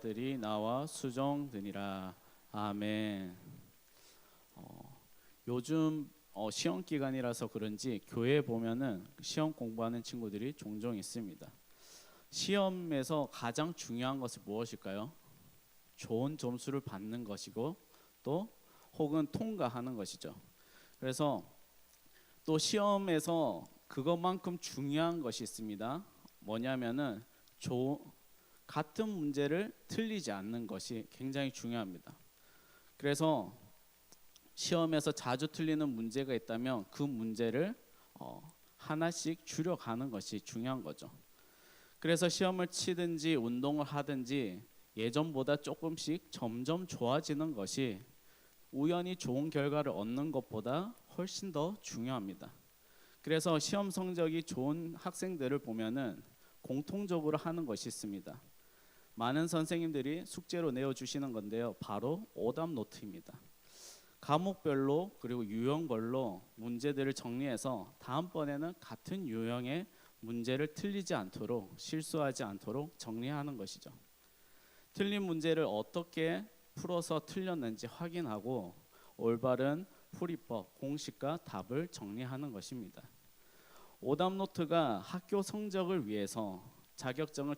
자들이 나와 수종드니라. 아멘. 요즘 시험 기간이라서 그런지 교회에 보면은 시험 공부하는 친구들이 종종 있습니다. 시험에서 가장 중요한 것은 무엇일까요? 좋은 점수를 받는 것이고 또 혹은 통과하는 것이죠. 그래서 또 시험에서 그것만큼 중요한 것이 있습니다. 뭐냐면은 같은 문제를 틀리지 않는 것이 굉장히 중요합니다. 그래서 시험에서 자주 틀리는 문제가 있다면 그 문제를 하나씩 줄여가는 것이 중요한 거죠. 그래서 시험을 치든지 운동을 하든지 예전보다 조금씩 점점 좋아지는 것이 우연히 좋은 결과를 얻는 것보다 훨씬 더 중요합니다. 그래서 시험 성적이 좋은 학생들을 보면은 공통적으로 하는 것이 있습니다. 많은 선생님들이 숙제로 내어주시는 건데요. 바로 오답 노트입니다. 과목별로 그리고 유형별로 문제들을 정리해서 다음번에는 같은 유형의 문제를 틀리지 않도록 실수하지 않도록 정리하는 것이죠. 틀린 문제를 어떻게 풀어서 틀렸는지 확인하고 올바른 풀이법, 공식과 답을 정리하는 것입니다. 오답 노트가 학교 성적을 위해서 자격증을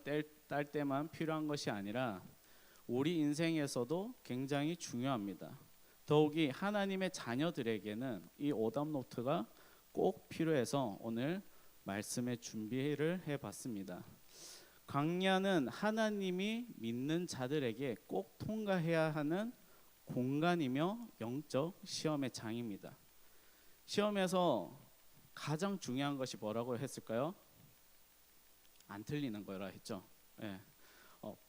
딸 때만 필요한 것이 아니라 우리 인생에서도 굉장히 중요합니다. 더욱이 하나님의 자녀들에게는 이 오답 노트가 꼭 필요해서 오늘 말씀의 준비를 해봤습니다. 광야는 하나님이 믿는 자들에게 꼭 통과해야 하는 공간이며 영적 시험의 장입니다. 시험에서 가장 중요한 것이 뭐라고 했을까요? 안 틀리는 거라 했죠. 예.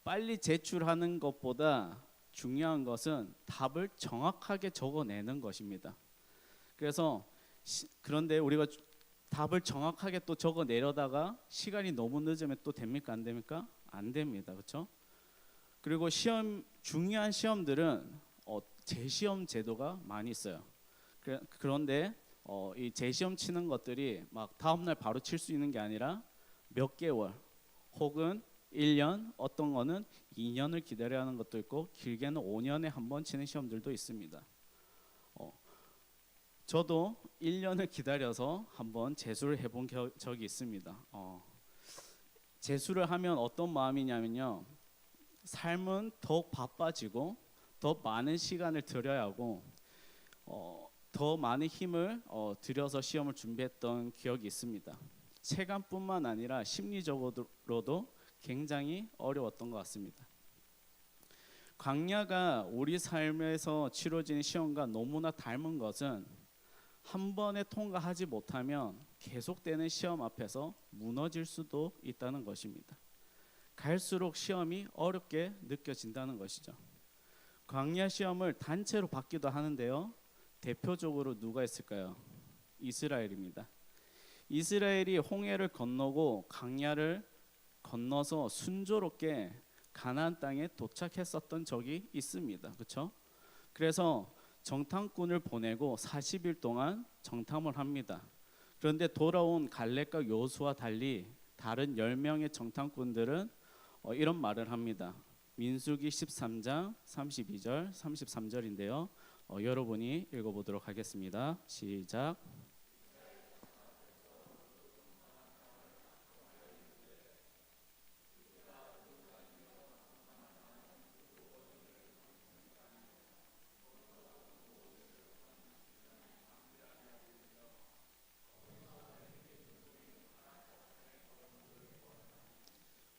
빨리 제출하는 것보다 중요한 것은 답을 정확하게 적어내는 것입니다. 그런데 우리가 답을 정확하게 또 적어내려다가 시간이 너무 늦으면 또 됩니까? 안 됩니까? 안 됩니다. 그렇죠? 그리고 중요한 시험들은 재시험 제도가 많이 있어요. 그런데 이 재시험 치는 것들이 막 다음날 바로 칠 수 있는 게 아니라 몇 개월 혹은 1년, 어떤 거는 2년을 기다려야 하는 것도 있고 길게는 5년에 한 번 치는 시험들도 있습니다. 저도 1년을 기다려서 한번 재수를 해본 적이 있습니다. 재수를 하면 어떤 마음이냐면요, 삶은 더욱 바빠지고 더 많은 시간을 들여야 하고 더 많은 힘을 들여서 시험을 준비했던 기억이 있습니다. 체감뿐만 아니라 심리적으로도 굉장히 어려웠던 것 같습니다. 광야가 우리 삶에서 치러지는 시험과 너무나 닮은 것은 한 번에 통과하지 못하면 계속되는 시험 앞에서 무너질 수도 있다는 것입니다. 갈수록 시험이 어렵게 느껴진다는 것이죠. 광야 시험을 단체로 받기도 하는데요. 대표적으로 누가 있을까요? 이스라엘입니다. 이스라엘이 홍해를 건너고 광야를 건너서 순조롭게 가나안 땅에 도착했었던 적이 있습니다. 그렇죠? 그래서 정탐꾼을 보내고 40일 동안 정탐을 합니다. 그런데 돌아온 갈렙과 여호수아와 달리 다른 10명의 정탐꾼들은 이런 말을 합니다. 민수기 13장 32절 33절인데요. 여러분이 읽어보도록 하겠습니다. 시작.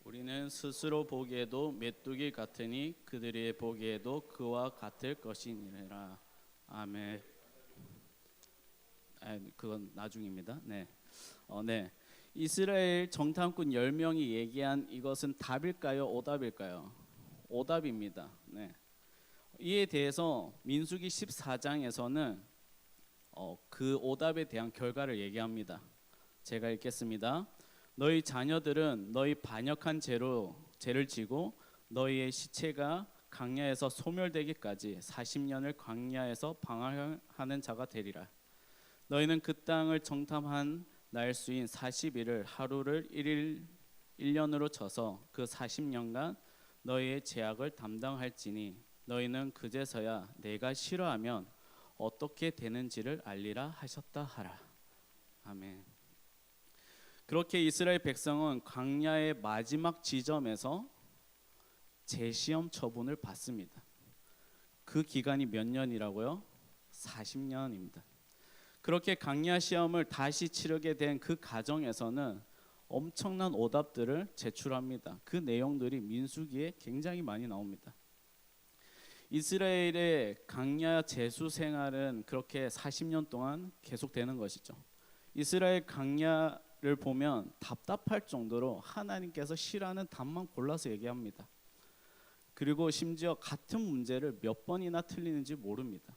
우리는 스스로 보기에도 메뚜기 같으니 그들이 보기에도 그와 같을 것이니라. 아멘. 그건 나중입니다. 네. 네. 이스라엘 정탐꾼 10명이 얘기한 이것은 답일까요? 오답일까요? 오답입니다. 네. 이에 대해서 민수기 14장에서는 그 오답에 대한 결과를 얘기합니다. 제가 읽겠습니다. 너희 자녀들은 너희 반역한 죄를 지고 너희의 시체가 광야에서 소멸되기까지 40년을 광야에서 방황하는 자가 되리라. 너희는 그 땅을 정탐한 날수인 40일을 하루를 1년으로 쳐서 그 40년간 너희의 죄악을 담당할지니 너희는 그제서야 내가 싫어하면 어떻게 되는지를 알리라 하셨다 하라. 아멘. 그렇게 이스라엘 백성은 광야의 마지막 지점에서 재시험 처분을 받습니다. 그 기간이 몇 년이라고요? 40년입니다. 그렇게 광야 시험을 다시 치르게 된 그 과정에서는 엄청난 오답들을 제출합니다. 그 내용들이 민수기에 굉장히 많이 나옵니다. 이스라엘의 광야 제수 생활은 그렇게 40년 동안 계속되는 것이죠. 이스라엘 광야를 보면 답답할 정도로 하나님께서 싫어하는 답만 골라서 얘기합니다. 그리고 심지어 같은 문제를 몇 번이나 틀리는지 모릅니다.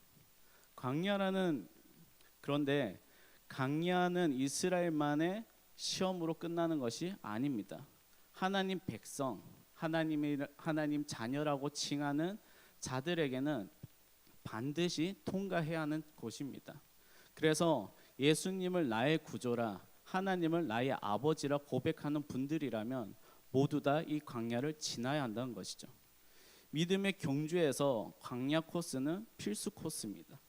그런데 광야는 이스라엘만의 시험으로 끝나는 것이 아닙니다. 하나님 백성, 하나님 자녀라고 칭하는 자들에게는 반드시 통과해야 하는 곳입니다. 그래서 예수님을 나의 구조라, 하나님을 나의 아버지라 고백하는 분들이라면 모두 다 이 광야를 지나야 한다는 것이죠. 믿음의 경주에서 광야 코스는 필수 코스입니다.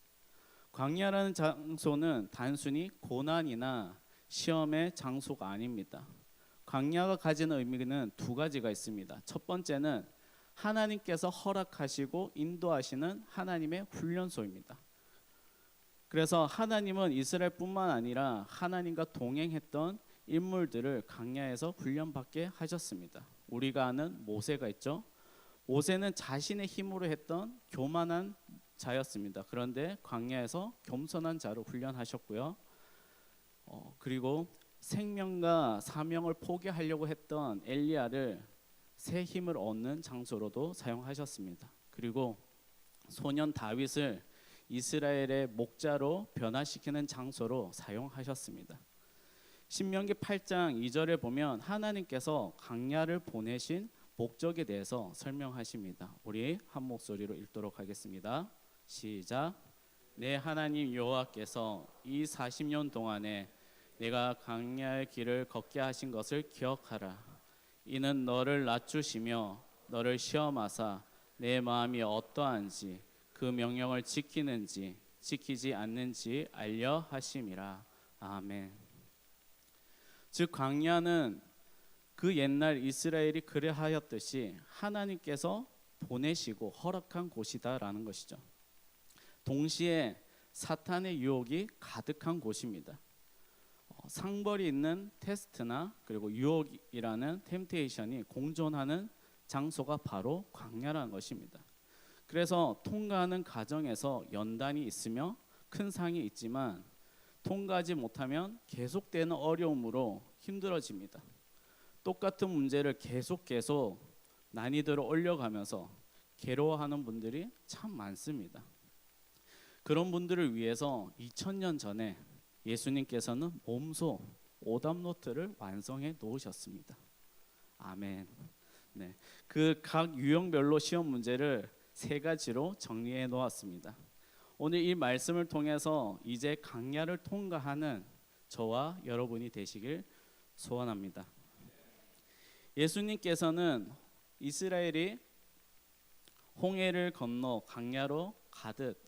광야라는 장소는 단순히 고난이나 시험의 장소가 아닙니다. 광야가 가지는 의미는 두 가지가 있습니다. 첫 번째는 하나님께서 허락하시고 인도하시는 하나님의 훈련소입니다. 그래서 하나님은 이스라엘뿐만 아니라 하나님과 동행했던 인물들을 광야에서 훈련받게 하셨습니다. 우리가 아는 모세가 있죠. 모세는 자신의 힘으로 했던 교만한 자였습니다. 그런데 광야에서 겸손한 자로 훈련하셨고요. 그리고 생명과 사명을 포기하려고 했던 엘리야를 새 힘을 얻는 장소로도 사용하셨습니다. 그리고 소년 다윗을 이스라엘의 목자로 변화시키는 장소로 사용하셨습니다. 신명기 8장 2절에 보면 하나님께서 광야를 보내신 목적에 대해서 설명하십니다. 우리 한 목소리로 읽도록 하겠습니다. 시작. 내 하나님 여호와께서 이 40년 동안에 내가 광야의 길을 걷게 하신 것을 기억하라. 이는 너를 낮추시며 너를 시험하사 내 마음이 어떠한지 그 명령을 지키는지 지키지 않는지 알려 하심이라. 아멘. 즉 광야는 그 옛날 이스라엘이 그래하였듯이 하나님께서 보내시고 허락한 곳이다라는 것이죠. 동시에 사탄의 유혹이 가득한 곳입니다. 상벌이 있는 테스트나 그리고 유혹이라는 템테이션이 공존하는 장소가 바로 광야라는 것입니다. 그래서 통과하는 과정에서 연단이 있으며 큰 상이 있지만 통과하지 못하면 계속되는 어려움으로 힘들어집니다. 똑같은 문제를 계속 난이도를 올려가면서 괴로워하는 분들이 참 많습니다. 그런 분들을 위해서 2000년 전에 예수님께서는 몸소 오답노트를 완성해 놓으셨습니다. 아멘. 네, 그 각 유형별로 시험 문제를 3가지로 정리해 놓았습니다. 오늘 이 말씀을 통해서 이제 광야를 통과하는 저와 여러분이 되시길 소원합니다. 예수님께서는 이스라엘이 홍해를 건너 광야로 가듯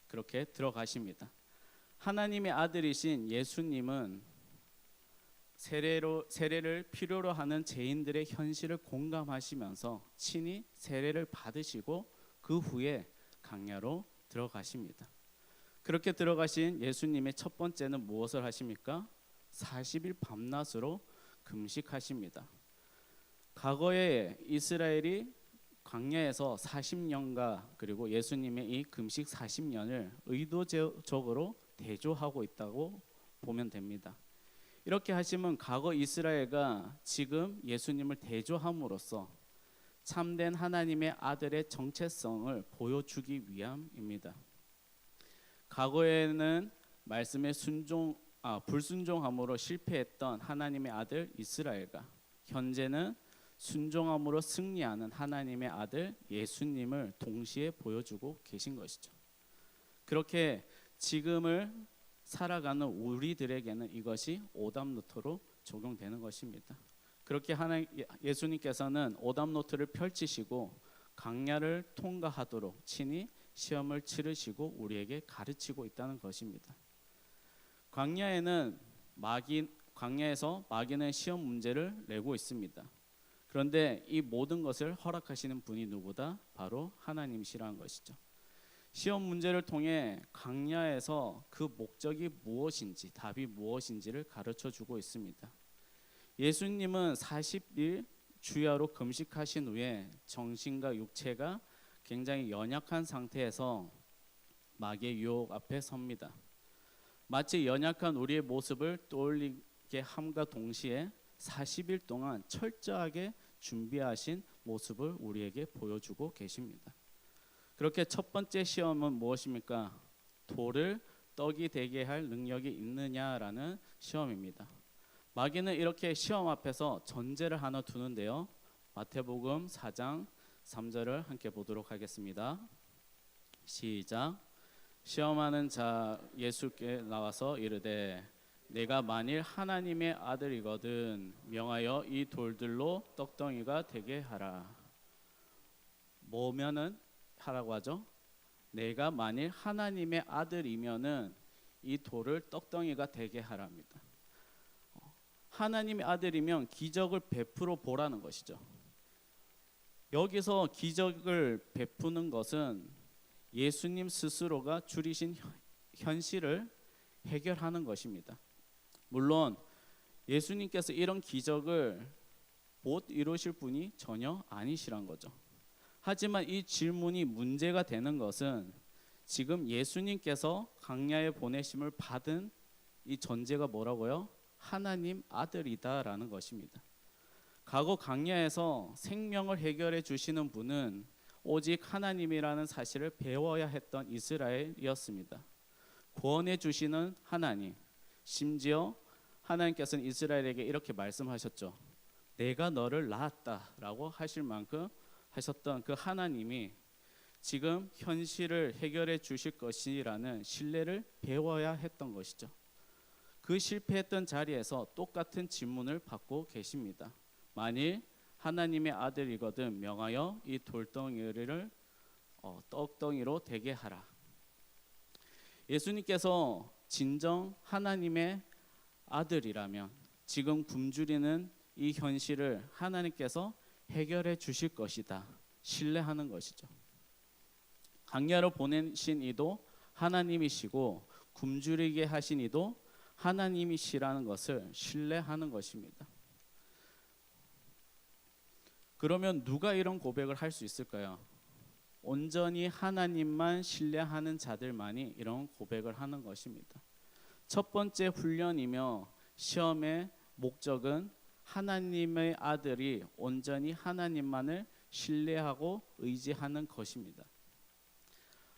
그렇게 들어가십니다. 하나님의 아들이신 예수님은 세례를 필요로 하는 죄인들의 현실을 공감하시면서 친히 세례를 받으시고 그 후에 광야로 들어가십니다. 그렇게 들어가신 예수님의 첫 번째는 무엇을 하십니까? 40일 밤낮으로 금식하십니다. 과거에 이스라엘이 광야에서 40년과 그리고 예수님의 이 금식 40년을 의도적으로 대조하고 있다고 보면 됩니다. 이렇게 하시면 과거 이스라엘과 지금 예수님을 대조함으로써 참된 하나님의 아들의 정체성을 보여주기 위함입니다. 과거에는 말씀에 불순종함으로 실패했던 하나님의 아들 이스라엘과 현재는 순종함으로 승리하는 하나님의 아들 예수님을 동시에 보여주고 계신 것이죠. 그렇게 지금을 살아가는 우리들에게는 이것이 오답노트로 적용되는 것입니다. 그렇게 예수님께서는 오답노트를 펼치시고 광야를 통과하도록 친히 시험을 치르시고 우리에게 가르치고 있다는 것입니다. 광야에서 마귀는 시험 문제를 내고 있습니다. 그런데 이 모든 것을 허락하시는 분이 누구다? 바로 하나님이시라는 것이죠. 시험 문제를 통해 광야에서 그 목적이 무엇인지, 답이 무엇인지를 가르쳐 주고 있습니다. 예수님은 40일 주야로 금식하신 후에 정신과 육체가 굉장히 연약한 상태에서 마귀의 유혹 앞에 섭니다. 마치 연약한 우리의 모습을 떠올리게 함과 동시에 40일 동안 철저하게 준비하신 모습을 우리에게 보여주고 계십니다. 그렇게 첫 번째 시험은 무엇입니까? 돌을 떡이 되게 할 능력이 있느냐라는 시험입니다. 마귀는 이렇게 시험 앞에서 전제를 하나 두는데요. 마태복음 4장 3절을 함께 보도록 하겠습니다. 시작. 시험하는 자 예수께 나와서 이르되 내가 만일 하나님의 아들이거든 명하여 이 돌들로 떡덩이가 되게 하라. 뭐면은 하라고 하죠? 내가 만일 하나님의 아들이면은 이 돌을 떡덩이가 되게 하랍니다. 하나님의 아들이면 기적을 베풀어 보라는 것이죠. 여기서 기적을 베푸는 것은 예수님 스스로가 줄이신 현실을 해결하는 것입니다. 물론 예수님께서 이런 기적을 못 이루실 분이 전혀 아니시란 거죠. 하지만 이 질문이 문제가 되는 것은 지금 예수님께서 광야에 보내심을 받은 이 전제가 뭐라고요? 하나님 아들이다라는 것입니다. 과거 광야에서 생명을 해결해 주시는 분은 오직 하나님이라는 사실을 배워야 했던 이스라엘이었습니다. 구원해 주시는 하나님, 심지어 하나님께서는 이스라엘에게 이렇게 말씀하셨죠. 내가 너를 낳았다라고 하실 만큼 하셨던 그 하나님이 지금 현실을 해결해 주실 것이라는 신뢰를 배워야 했던 것이죠. 그 실패했던 자리에서 똑같은 질문을 받고 계십니다. 만일 하나님의 아들이거든 명하여 이 돌덩이를 떡덩이로 되게 하라. 예수님께서 진정 하나님의 아들이라면 지금 굶주리는 이 현실을 하나님께서 해결해 주실 것이다. 신뢰하는 것이죠. 광야로 보내신 이도 하나님이시고 굶주리게 하신 이도 하나님이시라는 것을 신뢰하는 것입니다. 그러면 누가 이런 고백을 할 수 있을까요? 온전히 하나님만 신뢰하는 자들만이 이런 고백을 하는 것입니다. 첫 번째 훈련이며 시험의 목적은 하나님의 아들이 온전히 하나님만을 신뢰하고 의지하는 것입니다.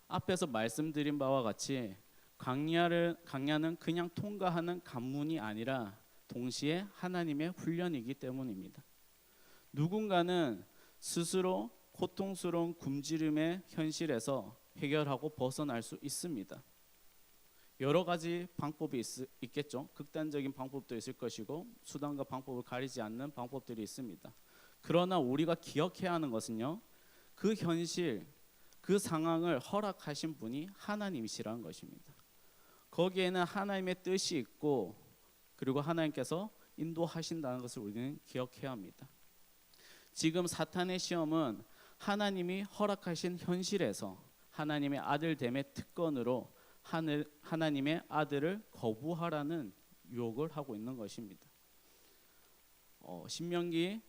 앞에서 말씀드린 바와 같이 광야는 그냥 통과하는 관문이 아니라 동시에 하나님의 훈련이기 때문입니다. 누군가는 스스로 고통스러운 굶주림의 현실에서 해결하고 벗어날 수 있습니다. 여러 가지 방법이 있겠죠. 극단적인 방법도 있을 것이고 수단과 방법을 가리지 않는 방법들이 있습니다. 그러나 우리가 기억해야 하는 것은요. 그 현실, 그 상황을 허락하신 분이 하나님이시라는 것입니다. 거기에는 하나님의 뜻이 있고 그리고 하나님께서 인도하신다는 것을 우리는 기억해야 합니다. 지금 사탄의 시험은 하나님이 허락하신 현실에서 하나님의 아들됨의 특권으로 하나님의 아들을 거부하라는 유혹을 하고 있는 것입니다. 신명기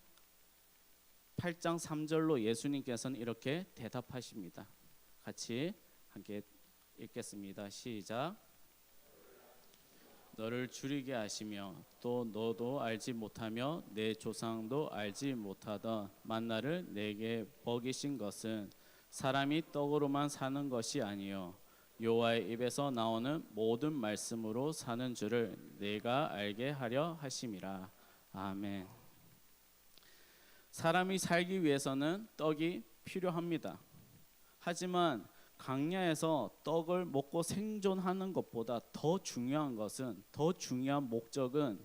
8장 3절로 예수님께서는 이렇게 대답하십니다. 같이 함께 읽겠습니다. 시작. 너를 줄이게 하시며 또 너도 알지 못하며 내 조상도 알지 못하던 만나를 내게 먹이신 것은 사람이 떡으로만 사는 것이 아니요 여호와의 입에서 나오는 모든 말씀으로 사는 줄을 내가 알게 하려 하심이라. 아멘. 사람이 살기 위해서는 떡이 필요합니다. 하지만 광야에서 떡을 먹고 생존하는 것보다 더 중요한 목적은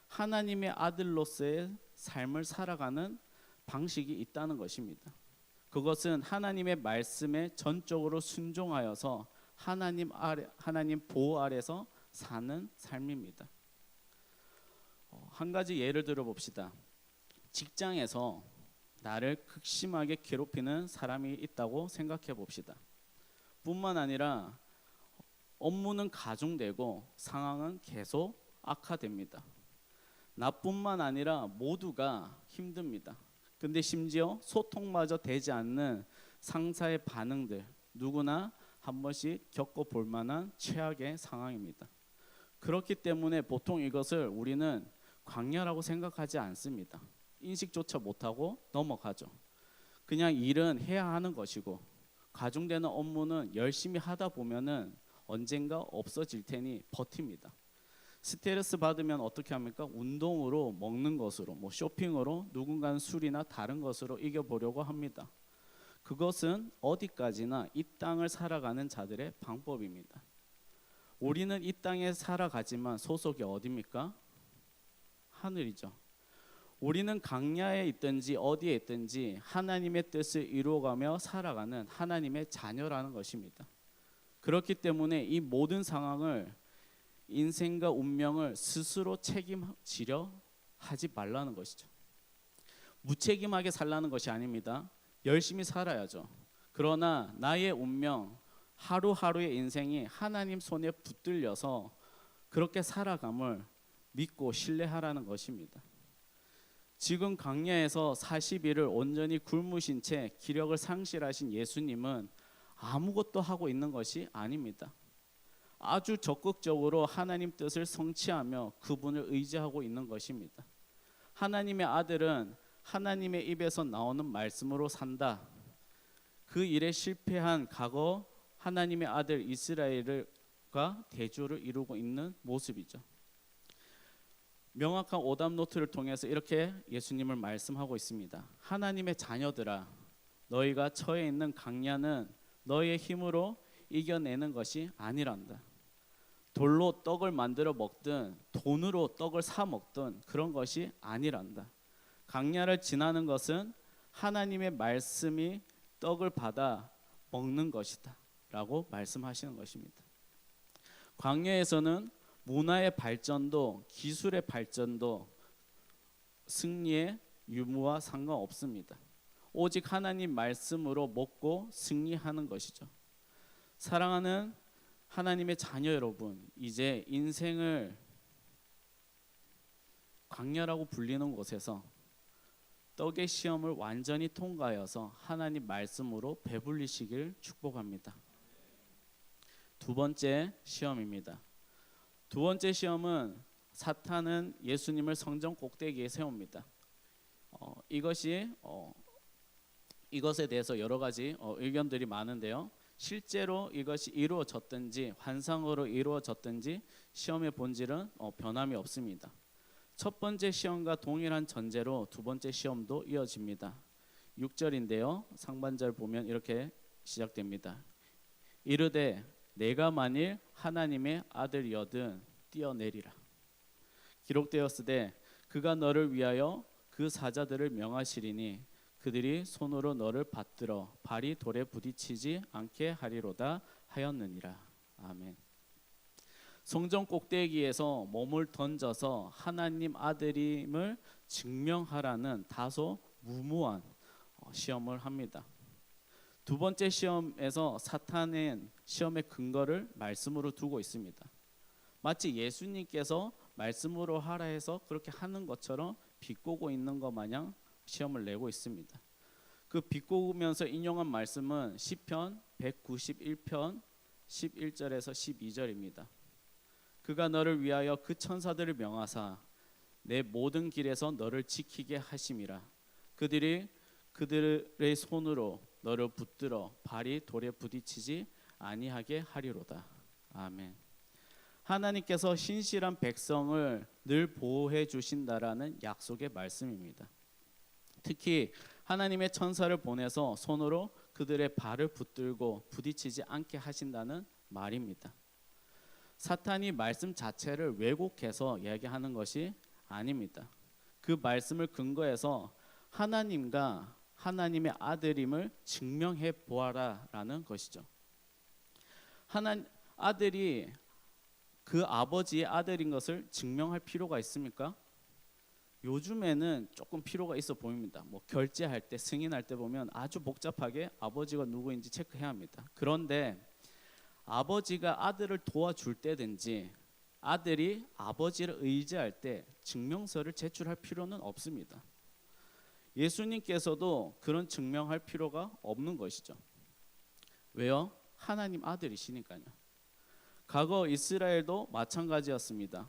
하나님의 아들로서의 삶을 살아가는 방식이 있다는 것입니다. 그것은 하나님의 말씀에 전적으로 순종하여서 하나님 보호 아래서 사는 삶입니다. 한 가지 예를 들어 봅시다. 직장에서 나를 극심하게 괴롭히는 사람이 있다고 생각해 봅시다. 뿐만 아니라 업무는 가중되고 상황은 계속 악화됩니다. 나뿐만 아니라 모두가 힘듭니다. 근데 심지어 소통마저 되지 않는 상사의 반응들, 누구나 한 번씩 겪어볼 만한 최악의 상황입니다. 그렇기 때문에 보통 이것을 우리는 광야라고 생각하지 않습니다. 인식조차 못하고 넘어가죠. 그냥 일은 해야 하는 것이고 가중되는 업무는 열심히 하다 보면은 언젠가 없어질 테니 버팁니다. 스트레스 받으면 어떻게 합니까? 운동으로, 먹는 것으로, 쇼핑으로, 누군가는 술이나 다른 것으로 이겨보려고 합니다. 그것은 어디까지나 이 땅을 살아가는 자들의 방법입니다. 우리는 이 땅에 살아가지만 소속이 어디입니까? 하늘이죠. 우리는 강야에 있든지 어디에 있든지 하나님의 뜻을 이루어가며 살아가는 하나님의 자녀라는 것입니다. 그렇기 때문에 이 모든 상황을 인생과 운명을 스스로 책임지려 하지 말라는 것이죠. 무책임하게 살라는 것이 아닙니다. 열심히 살아야죠. 그러나 나의 운명, 하루하루의 인생이 하나님 손에 붙들려서 그렇게 살아감을 믿고 신뢰하라는 것입니다. 지금 광야에서 40일을 온전히 굶으신 채 기력을 상실하신 예수님은 아무것도 하고 있는 것이 아닙니다. 아주 적극적으로 하나님 뜻을 성취하며 그분을 의지하고 있는 것입니다. 하나님의 아들은 하나님의 입에서 나오는 말씀으로 산다. 그 일에 실패한 과거 하나님의 아들 이스라엘과 대조를 이루고 있는 모습이죠. 명확한 오답 노트를 통해서 이렇게 예수님을 말씀하고 있습니다. 하나님의 자녀들아, 너희가 처해 있는 강야는 너희의 힘으로 이겨내는 것이 아니란다. 돌로 떡을 만들어 먹든 돈으로 떡을 사 먹든 그런 것이 아니란다. 강야를 지나는 것은 하나님의 말씀이 떡을 받아 먹는 것이다 라고 말씀하시는 것입니다. 광야에서는 문화의 발전도 기술의 발전도 승리의 유무와 상관없습니다. 오직 하나님 말씀으로 먹고 승리하는 것이죠. 사랑하는 하나님의 자녀 여러분, 이제 인생을 광야라고 불리는 곳에서 떡의 시험을 완전히 통과하여서 하나님 말씀으로 배불리시길 축복합니다. 두 번째 시험입니다. 두 번째 시험은 사탄은 예수님을 성전 꼭대기에 세웁니다. 이것에 대해서 여러 가지 의견들이 많은데요. 실제로 이것이 이루어졌든지 환상으로 이루어졌든지 시험의 본질은 변함이 없습니다. 첫 번째 시험과 동일한 전제로 두 번째 시험도 이어집니다. 6절인데요. 상반절 보면 이렇게 시작됩니다. 이르되 내가 만일 하나님의 아들이거든 뛰어내리라. 기록되었으되 그가 너를 위하여 그 사자들을 명하시리니 그들이 손으로 너를 받들어 발이 돌에 부딪히지 않게 하리로다 하였느니라. 아멘. 성전 꼭대기에서 몸을 던져서 하나님 아들임을 증명하라는 다소 무모한 시험을 합니다. 두 번째 시험에서 사탄은 시험의 근거를 말씀으로 두고 있습니다. 마치 예수님께서 말씀으로 하라 해서 그렇게 하는 것처럼 비꼬고 있는 것 마냥 시험을 내고 있습니다. 그 비꼬면서 인용한 말씀은 시편 191편 11절에서 12절입니다. 그가 너를 위하여 그 천사들을 명하사 내 모든 길에서 너를 지키게 하심이라. 그들의 손으로 너를 붙들어 발이 돌에 부딪히지 아니하게 하리로다. 아멘. 하나님께서 신실한 백성을 늘 보호해 주신다라는 약속의 말씀입니다. 특히 하나님의 천사를 보내서 손으로 그들의 발을 붙들고 부딪히지 않게 하신다는 말입니다. 사탄이 말씀 자체를 왜곡해서 이야기하는 것이 아닙니다. 그 말씀을 근거해서 하나님과 하나님의 아들임을 증명해 보아라라는 것이죠. 아들이 그 아버지의 아들인 것을 증명할 필요가 있습니까? 요즘에는 조금 필요가 있어 보입니다. 뭐 결제할 때, 승인할 때 보면 아주 복잡하게 아버지가 누구인지 체크해야 합니다. 그런데 아버지가 아들을 도와줄 때든지 아들이 아버지를 의지할 때 증명서를 제출할 필요는 없습니다. 예수님께서도 그런 증명할 필요가 없는 것이죠. 왜요? 하나님 아들이시니까요. 과거 이스라엘도 마찬가지였습니다.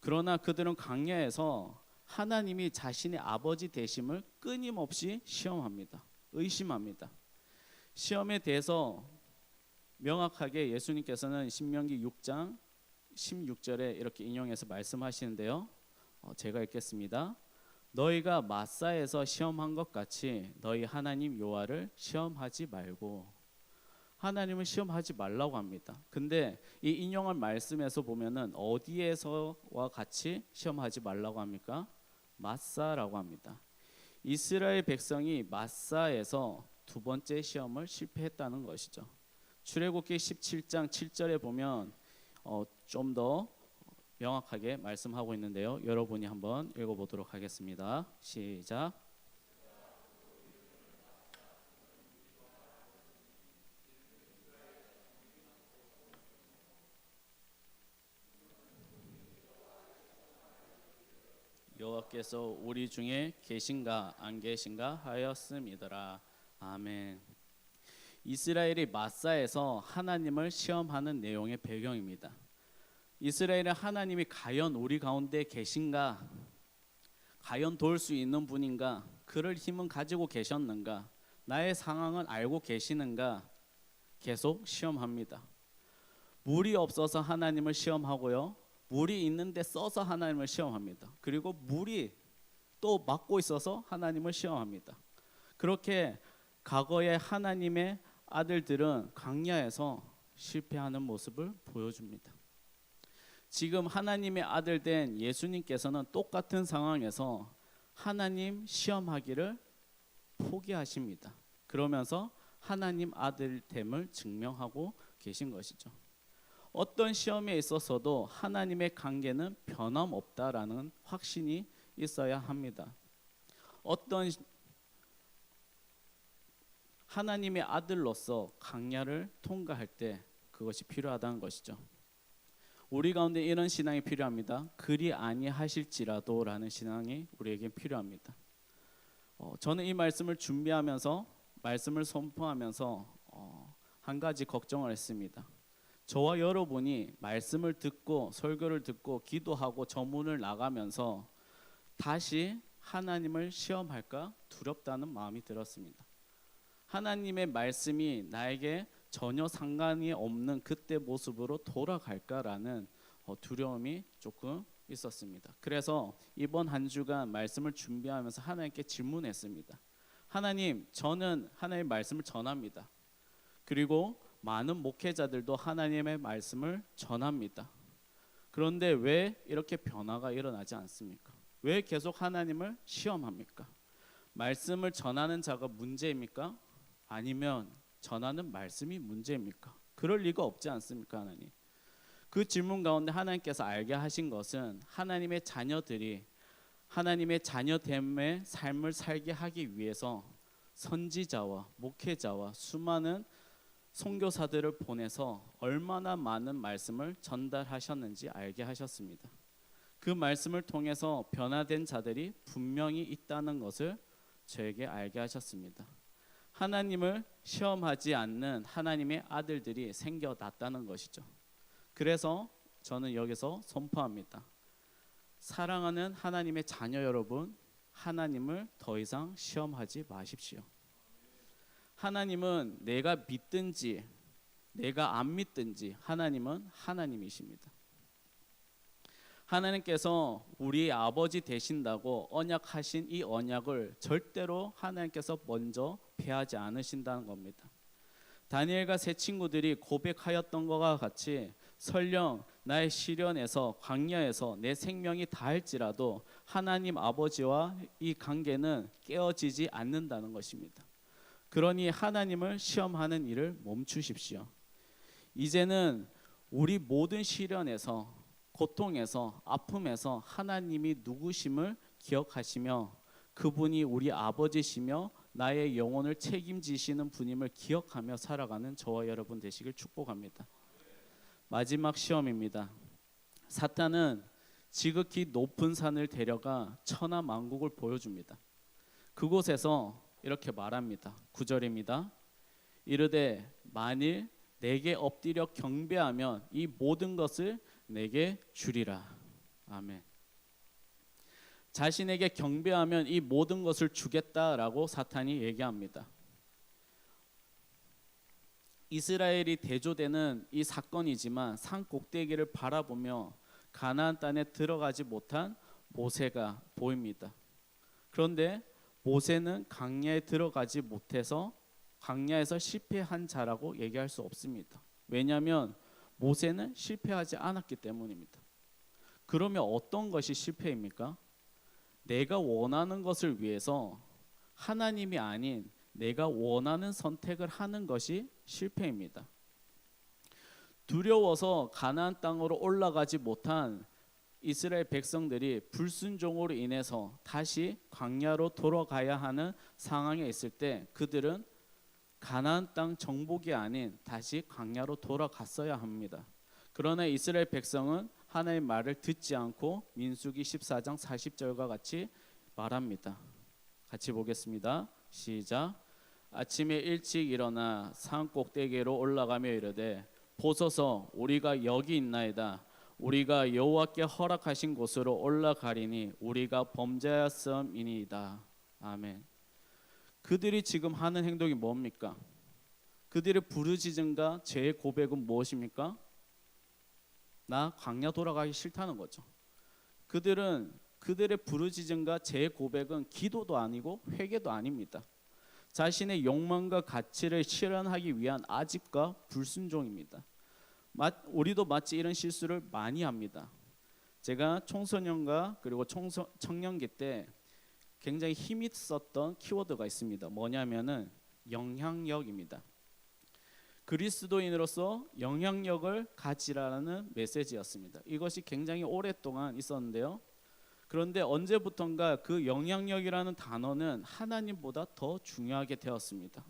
그러나 그들은 광야에서 하나님이 자신의 아버지 되심을 끊임없이 시험합니다. 의심합니다. 시험에 대해서 명확하게 예수님께서는 신명기 6장 16절에 이렇게 인용해서 말씀하시는데요. 제가 읽겠습니다. 너희가 마사에서 시험한 것 같이 너희 하나님 여호와를 시험하지 말고, 하나님을 시험하지 말라고 합니다. 근데 이 인용한 말씀에서 보면은 어디에서와 같이 시험하지 말라고 합니까? 마사라고 합니다. 이스라엘 백성이 마사에서 두 번째 시험을 실패했다는 것이죠. 출애굽기 17장 7절에 보면 좀 더 명확하게 말씀하고 있는데요. 여러분이 한번 읽어보도록 하겠습니다. 시작. 여호와께서 우리 중에 계신가 안 계신가 하였음이더라. 아멘. 이스라엘이 마사에서 하나님을 시험하는 내용의 배경입니다. 이스라엘은 하나님이 과연 우리 가운데 계신가, 과연 도울 수 있는 분인가, 그럴 힘은 가지고 계셨는가, 나의 상황은 알고 계시는가 계속 시험합니다. 물이 없어서 하나님을 시험하고요, 물이 있는데 써서 하나님을 시험합니다. 그리고 물이 또 막고 있어서 하나님을 시험합니다. 그렇게 과거의 하나님의 아들들은 광야에서 실패하는 모습을 보여줍니다. 지금 하나님의 아들 된 예수님께서는 똑같은 상황에서 하나님 시험하기를 포기하십니다. 그러면서 하나님 아들됨을 증명하고 계신 것이죠. 어떤 시험에 있어서도 하나님의 관계는 변함없다라는 확신이 있어야 합니다. 어떤 하나님의 아들로서 광야를 통과할 때 그것이 필요하다는 것이죠. 우리 가운데 이런 신앙이 필요합니다. 그리 아니하실지라도 라는 신앙이 우리에게 필요합니다. 저는 이 말씀을 준비하면서 말씀을 선포하면서 한 가지 걱정을 했습니다. 저와 여러분이 말씀을 듣고 설교를 듣고 기도하고 저문을 나가면서 다시 하나님을 시험할까 두렵다는 마음이 들었습니다. 하나님의 말씀이 나에게 전혀 상관이 없는 그때 모습으로 돌아갈까라는 두려움이 조금 있었습니다. 그래서 이번 한 주간 말씀을 준비하면서 하나님께 질문했습니다. 하나님, 저는 하나님의 말씀을 전합니다. 그리고 많은 목회자들도 하나님의 말씀을 전합니다. 그런데 왜 이렇게 변화가 일어나지 않습니까? 왜 계속 하나님을 시험합니까? 말씀을 전하는 자가 문제입니까? 아니면 전하는 말씀이 문제입니까? 그럴 리가 없지 않습니까, 하나님? 그 질문 가운데 하나님께서 알게 하신 것은 하나님의 자녀들이 하나님의 자녀됨의 삶을 살게 하기 위해서 선지자와 목회자와 수많은 선교사들을 보내서 얼마나 많은 말씀을 전달하셨는지 알게 하셨습니다. 그 말씀을 통해서 변화된 자들이 분명히 있다는 것을 저에게 알게 하셨습니다. 하나님을 시험하지 않는 하나님의 아들들이 생겨났다는 것이죠. 그래서 저는 여기서 선포합니다. 사랑하는 하나님의 자녀 여러분, 하나님을 더 이상 시험하지 마십시오. 하나님은 내가 믿든지 내가 안 믿든지 하나님은 하나님이십니다. 하나님께서 우리의 아버지 되신다고 언약하신 이 언약을 절대로 하나님께서 먼저 폐하지 않으신다는 겁니다. 다니엘과 세 친구들이 고백하였던 것과 같이 설령 나의 시련에서 광야에서 내 생명이 다할지라도 하나님 아버지와 이 관계는 깨어지지 않는다는 것입니다. 그러니 하나님을 시험하는 일을 멈추십시오. 이제는 우리 모든 시련에서, 고통에서, 아픔에서 하나님이 누구심을 기억하시며 그분이 우리 아버지시며 나의 영혼을 책임지시는 분임을 기억하며 살아가는 저와 여러분 되시길 축복합니다. 마지막 시험입니다. 사탄은 지극히 높은 산을 데려가 천하만국을 보여줍니다. 그곳에서 이렇게 말합니다. 9절입니다. 이르되 만일 내게 엎드려 경배하면 이 모든 것을 내게 주리라. 아멘. 자신에게 경배하면 이 모든 것을 주겠다라고 사탄이 얘기합니다. 이스라엘이 대조되는 이 사건이지만 산 꼭대기를 바라보며 가나안 땅에 들어가지 못한 모세가 보입니다. 그런데 모세는 광야에 들어가지 못해서 광야에서 실패한 자라고 얘기할 수 없습니다. 왜냐하면 모세는 실패하지 않았기 때문입니다. 그러면 어떤 것이 실패입니까? 내가 원하는 것을 위해서 하나님이 아닌 내가 원하는 선택을 하는 것이 실패입니다. 두려워서 가나안 땅으로 올라가지 못한 이스라엘 백성들이 불순종으로 인해서 다시 광야로 돌아가야 하는 상황에 있을 때 그들은 가나안 땅 정복이 아닌 다시 광야로 돌아갔어야 합니다. 그러나 이스라엘 백성은 하나님의 말을 듣지 않고 민수기 14장 40절과 같이 말합니다. 같이 보겠습니다. 시작. 아침에 일찍 일어나 산 꼭대기로 올라가며 이르되 보소서 우리가 여기 있나이다. 우리가 여호와께 허락하신 곳으로 올라가리니 우리가 범죄하였음이니이다. 아멘. 그들이 지금 하는 행동이 뭡니까? 그들의 부르짖음과 죄의 고백은 무엇입니까? 나 광야 돌아가기 싫다는 거죠. 그들의 부르짖음과 죄의 고백은 기도도 아니고 회개도 아닙니다. 자신의 욕망과 가치를 실현하기 위한 아집과 불순종입니다. 우리도 마치 이런 실수를 많이 합니다. 제가 청소년과 그리고 청년기 때 굉장히 힘이 썼던 키워드가 있습니다. 뭐냐면은 영향력입니다. 그리스도인으로서 영향력을 가지라는 메시지였습니다. 이것이 굉장히 오랫동안 있었는데요. 그런데 언제부턴가 그 영향력이라는 단어는 하나님보다 더 중요하게 되었습니다.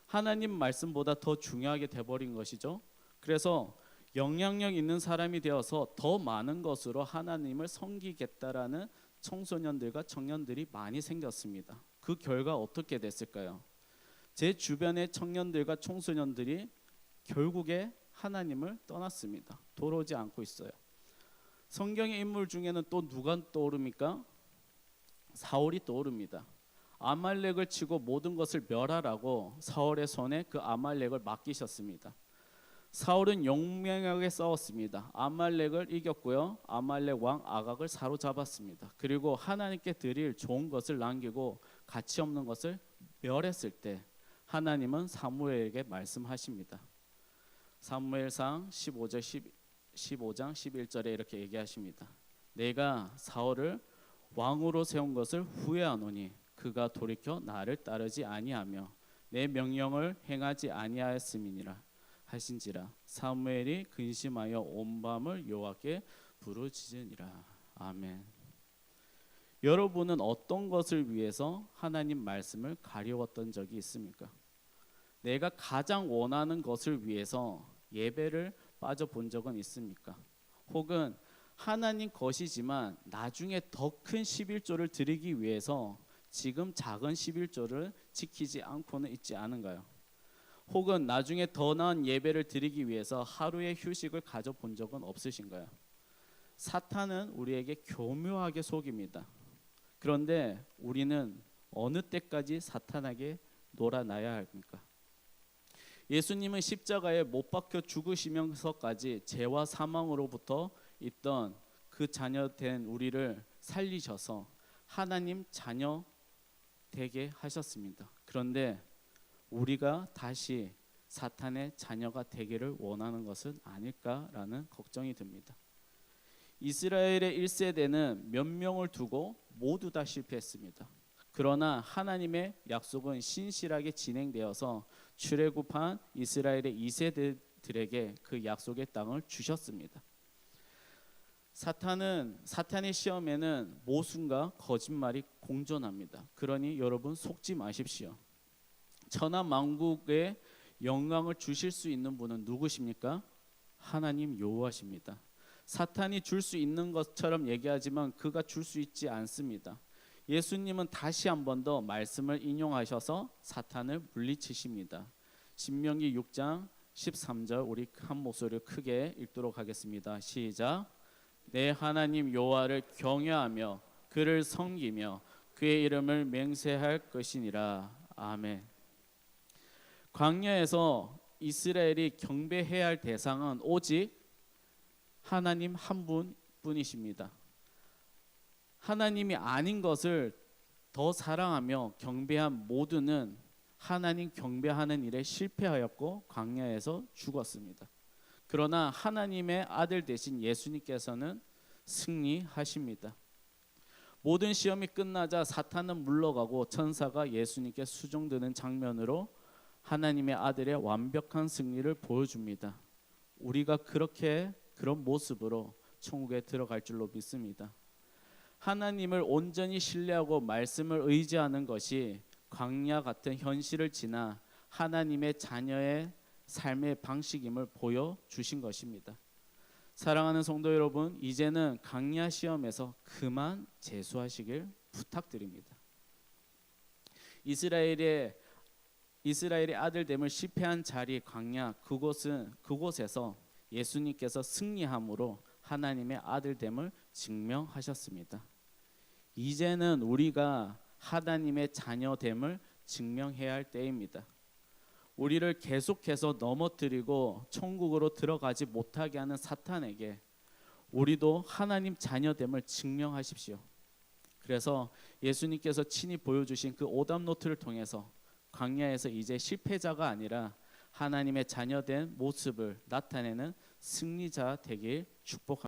하나님 말씀보다 더 중요하게 되어버린 것이죠. 그래서 영향력 있는 사람이 되어서 더 많은 것으로 하나님을 섬기겠다라는 청소년들과 청년들이 많이 생겼습니다. 그 결과 어떻게 됐을까요? 제 주변의 청년들과 청소년들이 결국에 하나님을 떠났습니다. 돌아오지 않고 있어요. 성경의 인물 중에는 또 누가 떠오릅니까? 사울이 떠오릅니다. 아말렉을 치고 모든 것을 멸하라고 사울의 손에 그 아말렉을 맡기셨습니다. 사울은 용맹하게 싸웠습니다. 아말렉을 이겼고요. 아말렉 왕 아각을 사로잡았습니다. 그리고 하나님께 드릴 좋은 것을 남기고 가치 없는 것을 멸했을 때 하나님은 사무엘에게 말씀하십니다. 사무엘상 15장 11절에 이렇게 얘기하십니다. 내가 사울을 왕으로 세운 것을 후회하노니 그가 돌이켜 나를 따르지 아니하며 내 명령을 행하지 아니하였음이니라 하신지라. 사무엘이 근심하여 온 밤을 여호와께 부르짖으니라. 아멘. 여러분은 어떤 것을 위해서 하나님 말씀을 가려웠던 적이 있습니까? 내가 가장 원하는 것을 위해서 예배를 빠져본 적은 있습니까? 혹은 하나님 것이지만 나중에 더 큰 11조를 드리기 위해서 지금 작은 11조를 지키지 않고는 있지 않은가요? 혹은 나중에 더 나은 예배를 드리기 위해서 하루의 휴식을 가져본 적은 없으신가요? 사탄은 우리에게 교묘하게 속입니다. 그런데 우리는 어느 때까지 사탄에게 놀아나야 합니까? 예수님은 십자가에 못 박혀 죽으시면서까지 죄와 사망으로부터 있던 그 자녀 된 우리를 살리셔서 하나님 자녀 되게 하셨습니다. 그런데 우리가 다시 사탄의 자녀가 되기를 원하는 것은 아닐까라는 걱정이 듭니다. 이스라엘의 1세대는 몇 명을 두고 모두 다 실패했습니다. 그러나 하나님의 약속은 신실하게 진행되어서 출애굽한 이스라엘의 2세대들에게 그 약속의 땅을 주셨습니다. 사탄의 시험에는 모순과 거짓말이 공존합니다. 그러니 여러분 속지 마십시오. 천하 만국의 영광을 주실 수 있는 분은 누구십니까? 하나님 여호와십니다. 사탄이 줄 수 있는 것처럼 얘기하지만 그가 줄 수 있지 않습니다. 예수님은 다시 한 번 더 말씀을 인용하셔서 사탄을 물리치십니다. 신명기 6장 13절 우리 한 목소리를 크게 읽도록 하겠습니다. 시작. 내 하나님 여호와를 경외하며 그를 섬기며 그의 이름을 맹세할 것이니라. 아멘. 광야에서 이스라엘이 경배해야 할 대상은 오직 하나님 한 분뿐이십니다. 하나님이 아닌 것을 더 사랑하며 경배한 모두는 하나님 경배하는 일에 실패하였고 광야에서 죽었습니다. 그러나 하나님의 아들 되신 예수님께서는 승리하십니다. 모든 시험이 끝나자 사탄은 물러가고 천사가 예수님께 수종드는 장면으로 하나님의 아들의 완벽한 승리를 보여줍니다. 우리가 그런 모습으로 천국에 들어갈 줄로 믿습니다. 하나님을 온전히 신뢰하고 말씀을 의지하는 것이 광야 같은 현실을 지나 하나님의 자녀의 삶의 방식임을 보여주신 것입니다. 사랑하는 성도 여러분, 이제는 광야 시험에서 그만 재수하시길 부탁드립니다. 이스라엘의 아들됨을 실패한 자리 광야, 그곳에서 예수님께서 승리함으로 하나님의 아들됨을 증명하셨습니다. 이제는 우리가 하나님의 자녀됨을 증명해야 할 때입니다. 우리를 계속해서 넘어뜨리고 천국으로 들어가지 못하게 하는 사탄에게 우리도 하나님 자녀됨을 증명하십시오. 그래서 예수님께서 친히 보여주신 그 오답 노트를 통해서 광야에서 이제 실패자가 아니라 하나님의 자녀된 모습을 나타내는 승리자 되길 축복합니다.